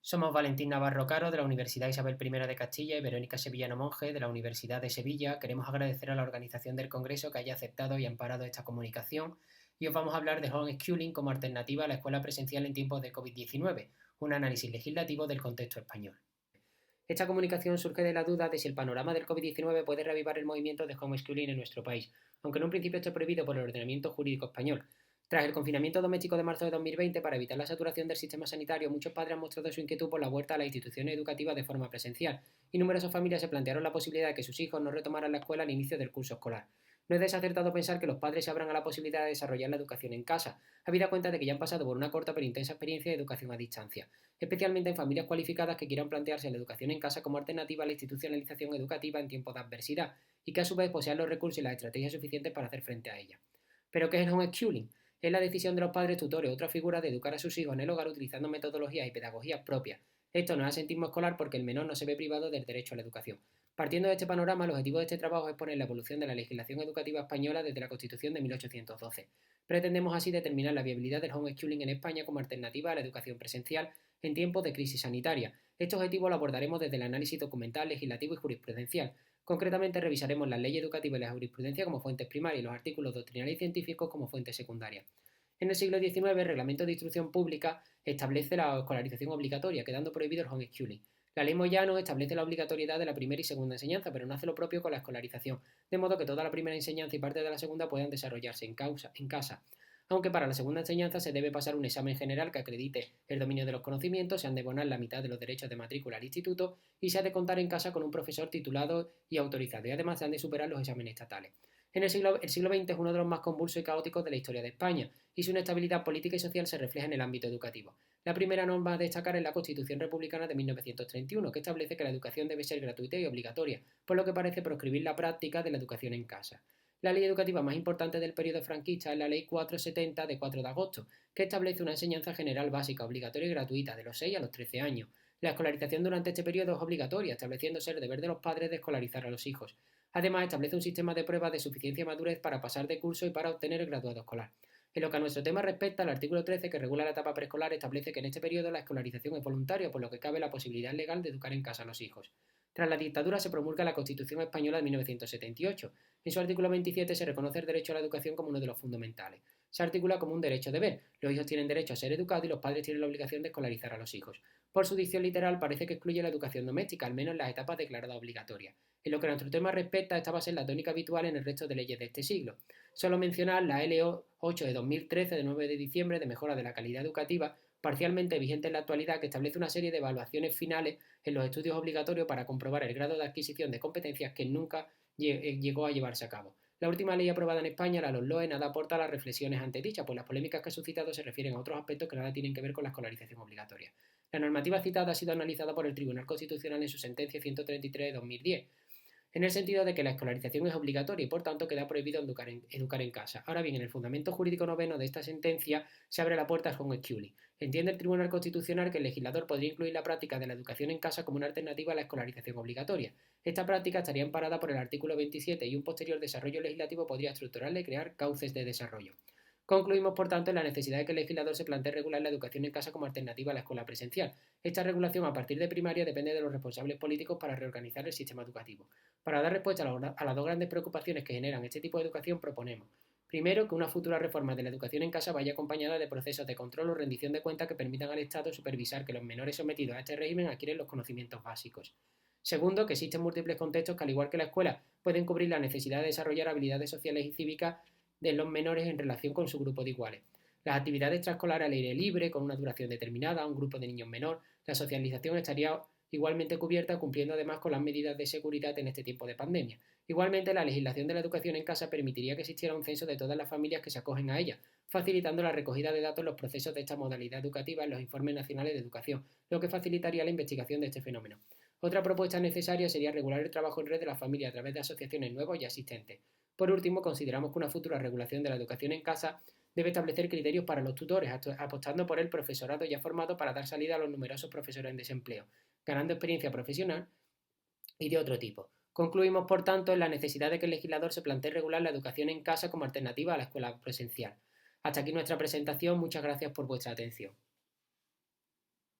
Somos Valentín Navarro Caro de la Universidad Isabel I de Castilla y Verónica Sevillano Monge de la Universidad de Sevilla. Queremos agradecer a la organización del Congreso que haya aceptado y amparado esta comunicación y os vamos a hablar de homeschooling como alternativa a la escuela presencial en tiempos de COVID-19, un análisis legislativo del contexto español. Esta comunicación surge de la duda de si el panorama del COVID-19 puede reavivar el movimiento de homeschooling en nuestro país, aunque en un principio esté prohibido por el ordenamiento jurídico español. Tras el confinamiento doméstico de marzo de 2020, para evitar la saturación del sistema sanitario, muchos padres han mostrado su inquietud por la vuelta a las instituciones educativas de forma presencial, y numerosas familias se plantearon la posibilidad de que sus hijos no retomaran la escuela al inicio del curso escolar. No es desacertado pensar que los padres se abran a la posibilidad de desarrollar la educación en casa, habida cuenta de que ya han pasado por una corta pero intensa experiencia de educación a distancia, especialmente en familias cualificadas que quieran plantearse la educación en casa como alternativa a la institucionalización educativa en tiempos de adversidad, y que a su vez posean los recursos y las estrategias suficientes para hacer frente a ella. ¿Pero qué es el homeschooling? Es la decisión de los padres, tutores o otras figuras de educar a sus hijos en el hogar utilizando metodologías y pedagogías propias. Esto no es asentismo escolar porque el menor no se ve privado del derecho a la educación. Partiendo de este panorama, el objetivo de este trabajo es poner la evolución de la legislación educativa española desde la Constitución de 1812. Pretendemos así determinar la viabilidad del homeschooling en España como alternativa a la educación presencial en tiempos de crisis sanitaria. Este objetivo lo abordaremos desde el análisis documental, legislativo y jurisprudencial. Concretamente revisaremos la ley educativa y la jurisprudencia como fuentes primarias y los artículos doctrinales y científicos como fuentes secundarias. En el siglo XIX, el Reglamento de Instrucción Pública establece la escolarización obligatoria, quedando prohibido el homeschooling. La ley Moyano establece la obligatoriedad de la primera y segunda enseñanza, pero no hace lo propio con la escolarización, de modo que toda la primera enseñanza y parte de la segunda puedan desarrollarse en casa. Aunque para la segunda enseñanza se debe pasar un examen general que acredite el dominio de los conocimientos, se han de abonar la mitad de los derechos de matrícula al instituto y se ha de contar en casa con un profesor titulado y autorizado, y además se han de superar los exámenes estatales. El siglo XX es uno de los más convulsos y caóticos de la historia de España, y su inestabilidad política y social se refleja en el ámbito educativo. La primera norma a destacar es la Constitución Republicana de 1931, que establece que la educación debe ser gratuita y obligatoria, por lo que parece proscribir la práctica de la educación en casa. La ley educativa más importante del periodo franquista es la Ley 470 de 4 de agosto, que establece una enseñanza general básica, obligatoria y gratuita de los 6 a los 13 años. La escolarización durante este periodo es obligatoria, estableciéndose el deber de los padres de escolarizar a los hijos. Además, establece un sistema de pruebas de suficiencia y madurez para pasar de curso y para obtener el graduado escolar. En lo que a nuestro tema respecta, el artículo 13, que regula la etapa preescolar, establece que en este periodo la escolarización es voluntaria, por lo que cabe la posibilidad legal de educar en casa a los hijos. Tras la dictadura se promulga la Constitución Española de 1978. En su artículo 27 se reconoce el derecho a la educación como uno de los fundamentales. Se articula como un derecho-deber. Los hijos tienen derecho a ser educados y los padres tienen la obligación de escolarizar a los hijos. Por su dicción literal parece que excluye la educación doméstica, al menos en las etapas declaradas obligatorias. En lo que a nuestro tema respecta, esta va a ser la tónica habitual en el resto de leyes de este siglo. Solo mencionar la LO 8 de 2013 de 9 de diciembre de mejora de la calidad educativa, parcialmente vigente en la actualidad, que establece una serie de evaluaciones finales en los estudios obligatorios para comprobar el grado de adquisición de competencias que nunca llegó a llevarse a cabo. La última ley aprobada en España, la LOMLOE, nada aporta a las reflexiones antedichas, pues las polémicas que ha suscitado se refieren a otros aspectos que nada tienen que ver con la escolarización obligatoria. La normativa citada ha sido analizada por el Tribunal Constitucional en su sentencia 133 de 2010, en el sentido de que la escolarización es obligatoria y por tanto queda prohibido educar en casa. Ahora bien, en el fundamento jurídico noveno de esta sentencia se abre la puerta al homeschooling. Entiende el Tribunal Constitucional que el legislador podría incluir la práctica de la educación en casa como una alternativa a la escolarización obligatoria. Esta práctica estaría amparada por el artículo 27 y un posterior desarrollo legislativo podría estructurarla y crear cauces de desarrollo. Concluimos, por tanto, en la necesidad de que el legislador se plantee regular la educación en casa como alternativa a la escuela presencial. Esta regulación a partir de primaria depende de los responsables políticos para reorganizar el sistema educativo. Para dar respuesta a las dos grandes preocupaciones que generan este tipo de educación, proponemos: primero, que una futura reforma de la educación en casa vaya acompañada de procesos de control o rendición de cuentas que permitan al Estado supervisar que los menores sometidos a este régimen adquieren los conocimientos básicos. Segundo, que existen múltiples contextos que, al igual que la escuela, pueden cubrir la necesidad de desarrollar habilidades sociales y cívicas de los menores en relación con su grupo de iguales. Las actividades extraescolares al aire libre, con una duración determinada, un grupo de niños menor, la socialización estaría igualmente cubierta, cumpliendo además con las medidas de seguridad en este tiempo de pandemia. Igualmente, la legislación de la educación en casa permitiría que existiera un censo de todas las familias que se acogen a ella, facilitando la recogida de datos en los procesos de esta modalidad educativa en los informes nacionales de educación, lo que facilitaría la investigación de este fenómeno. Otra propuesta necesaria sería regular el trabajo en red de la familia a través de asociaciones nuevas y existentes. Por último, consideramos que una futura regulación de la educación en casa debe establecer criterios para los tutores, apostando por el profesorado ya formado para dar salida a los numerosos profesores en desempleo, ganando experiencia profesional y de otro tipo. Concluimos, por tanto, en la necesidad de que el legislador se plantee regular la educación en casa como alternativa a la escuela presencial. Hasta aquí nuestra presentación. Muchas gracias por vuestra atención.